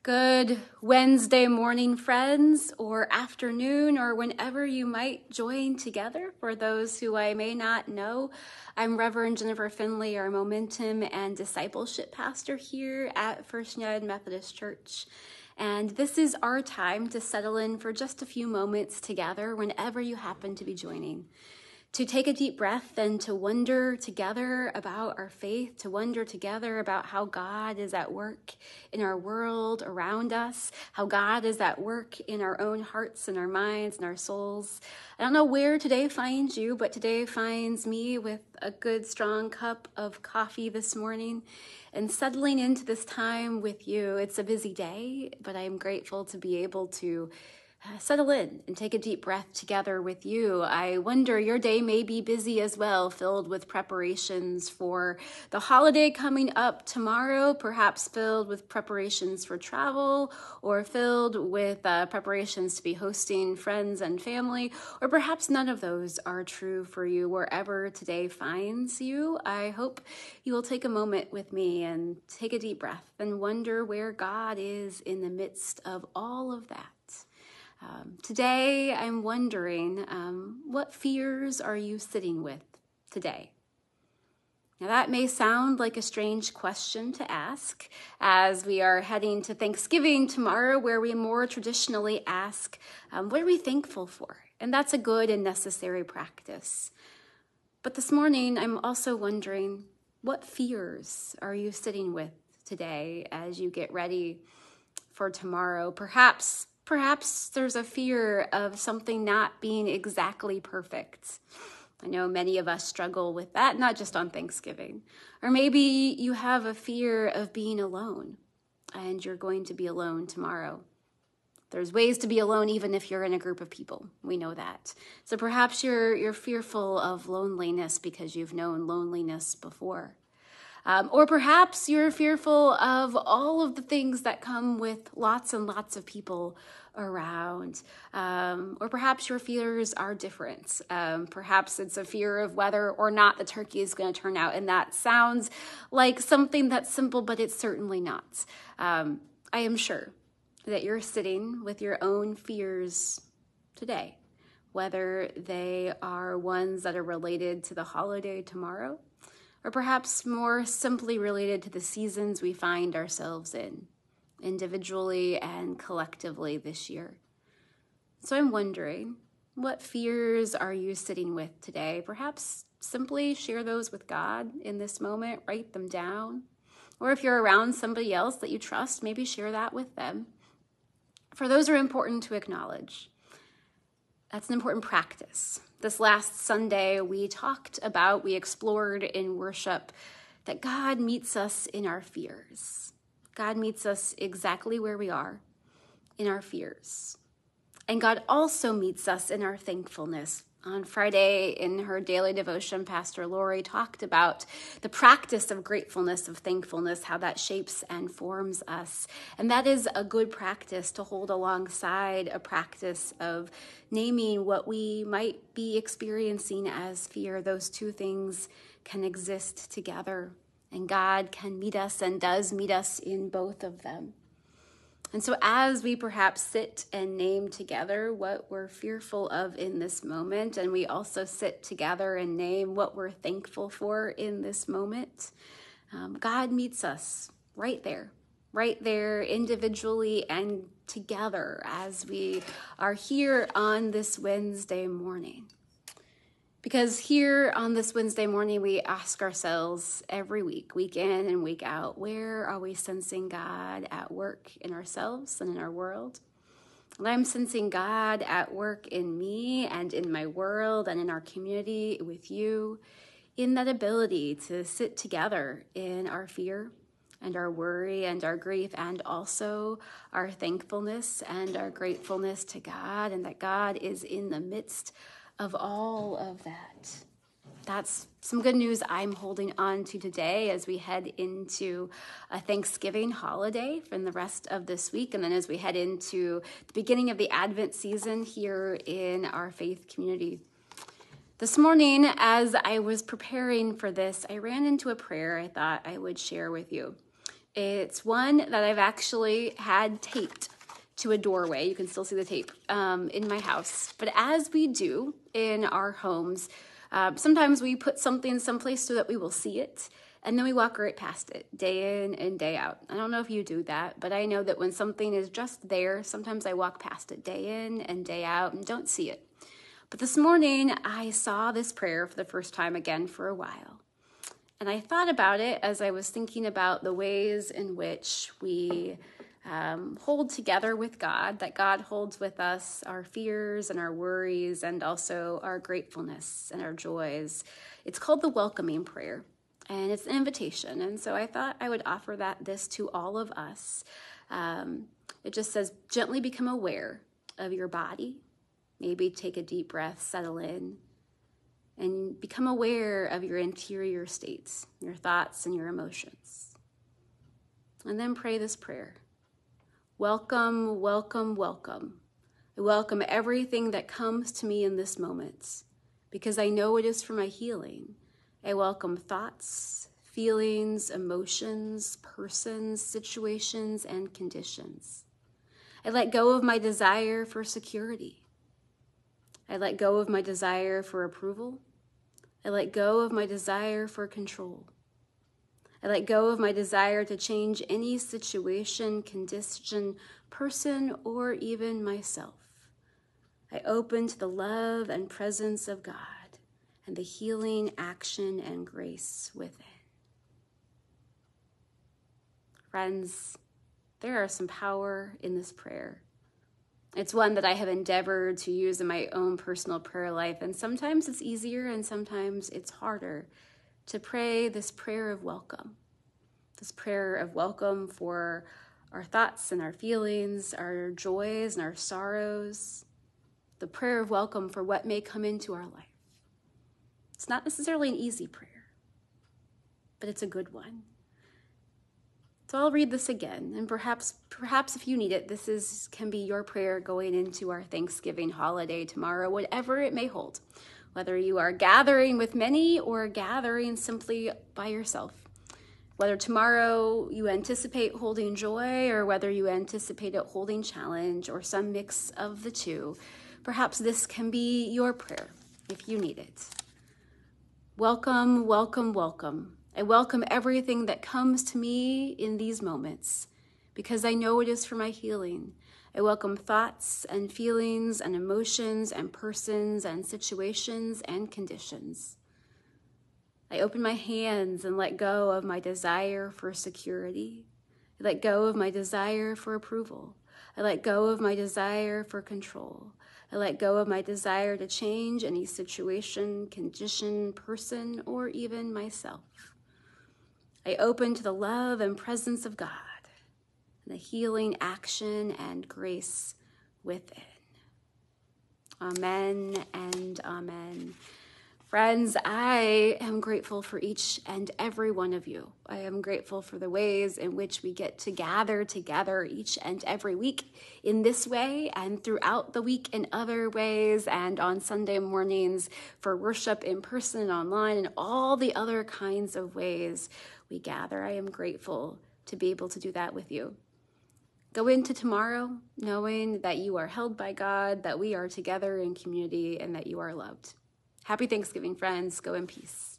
Good Wednesday morning, friends, or afternoon, or whenever you might join together. For those who I may not know, I'm Reverend Jennifer Finley, our Momentum and Discipleship Pastor here at First United Methodist Church. And this is our time to settle in for just a few moments together whenever you happen to be joining. To take a deep breath and to wonder together about our faith, to wonder together about how God is at work in our world around us, how God is at work in our own hearts and our minds and our souls. I don't know where today finds you, but today finds me with a good strong cup of coffee this morning and settling into this time with you. It's a busy day, but I am grateful to be able to settle in and take a deep breath together with you. I wonder, your day may be busy as well, filled with preparations for the holiday coming up tomorrow, perhaps filled with preparations for travel, or filled with preparations to be hosting friends and family, or perhaps none of those are true for you. Wherever today finds you, I hope you will take a moment with me and take a deep breath and wonder where God is in the midst of all of that. Today, I'm wondering, what fears are you sitting with today? Now, that may sound like a strange question to ask as we are heading to Thanksgiving tomorrow, where we more traditionally ask, what are we thankful for? And that's a good and necessary practice. But this morning, I'm also wondering, what fears are you sitting with today as you get ready for tomorrow? Perhaps there's a fear of something not being exactly perfect. I know many of us struggle with that, not just on Thanksgiving. Or maybe you have a fear of being alone, and you're going to be alone tomorrow. There's ways to be alone even if you're in a group of people. We know that. So perhaps you're fearful of loneliness because you've known loneliness before. Or perhaps you're fearful of all of the things that come with lots and lots of people around. Or perhaps your fears are different. Perhaps it's a fear of whether or not the turkey is going to turn out. And that sounds like something that's simple, but it's certainly not. I am sure that you're sitting with your own fears today, whether they are ones that are related to the holiday tomorrow, or perhaps more simply related to the seasons we find ourselves in, individually and collectively this year. So I'm wondering, what fears are you sitting with today? Perhaps simply share those with God in this moment, write them down. Or if you're around somebody else that you trust, maybe share that with them. For those are important to acknowledge. That's an important practice. This last Sunday, we explored in worship that God meets us in our fears. God meets us exactly where we are, in our fears. And God also meets us in our thankfulness. On Friday, in her daily devotion, Pastor Lori talked about the practice of gratefulness, of thankfulness, how that shapes and forms us. And that is a good practice to hold alongside a practice of naming what we might be experiencing as fear. Those two things can exist together, and God can meet us and does meet us in both of them. And so as we perhaps sit and name together what we're fearful of in this moment, and we also sit together and name what we're thankful for in this moment, God meets us right there individually and together as we are here on this Wednesday morning. Because here on this Wednesday morning, we ask ourselves every week, week in and week out, where are we sensing God at work in ourselves and in our world? And I'm sensing God at work in me and in my world and in our community with you, in that ability to sit together in our fear and our worry and our grief, and also our thankfulness and our gratefulness to God, and that God is in the midst of all of that. That's some good news I'm holding on to today as we head into a Thanksgiving holiday from the rest of this week, and then as we head into the beginning of the Advent season here in our faith community. This morning, as I was preparing for this, I ran into a prayer I thought I would share with you. It's one that I've actually had taped to a doorway. You can still see the tape in my house. But as we do in our homes, sometimes we put something someplace so that we will see it, and then we walk right past it day in and day out. I don't know if you do that, but I know that when something is just there, sometimes I walk past it day in and day out and don't see it. But this morning, I saw this prayer for the first time again for a while. And I thought about it as I was thinking about the ways in which we hold together with God, that God holds with us our fears and our worries and also our gratefulness and our joys. It's called the welcoming prayer, and it's an invitation. And so I thought I would offer this to all of us. It just says, gently become aware of your body. Maybe take a deep breath, settle in, and become aware of your interior states, your thoughts and your emotions. And then pray this prayer. Welcome, welcome, welcome. I welcome everything that comes to me in this moment because I know it is for my healing. I welcome thoughts, feelings, emotions, persons, situations, and conditions. I let go of my desire for security. I let go of my desire for approval. I let go of my desire for control. I let go of my desire to change any situation, condition, person, or even myself. I open to the love and presence of God and the healing action and grace within. Friends, there is some power in this prayer. It's one that I have endeavored to use in my own personal prayer life, and sometimes it's easier and sometimes it's harder to pray this prayer of welcome. This prayer of welcome for our thoughts and our feelings, our joys and our sorrows. The prayer of welcome for what may come into our life. It's not necessarily an easy prayer, but it's a good one. So I'll read this again, and perhaps if you need it, can be your prayer going into our Thanksgiving holiday tomorrow, whatever it may hold, whether you are gathering with many or gathering simply by yourself. Whether tomorrow you anticipate holding joy or whether you anticipate it holding challenge or some mix of the two, perhaps this can be your prayer if you need it. Welcome, welcome, welcome. I welcome everything that comes to me in these moments because I know it is for my healing. I welcome thoughts and feelings and emotions and persons and situations and conditions. I open my hands and let go of my desire for security. I let go of my desire for approval. I let go of my desire for control. I let go of my desire to change any situation, condition, person, or even myself. I open to the love and presence of God and the healing action and grace within. Amen and amen. Friends, I am grateful for each and every one of you. I am grateful for the ways in which we get to gather together each and every week in this way and throughout the week in other ways and on Sunday mornings for worship in person and online and all the other kinds of ways we gather. I am grateful to be able to do that with you. Go into tomorrow knowing that you are held by God, that we are together in community, and that you are loved. Happy Thanksgiving, friends. Go in peace.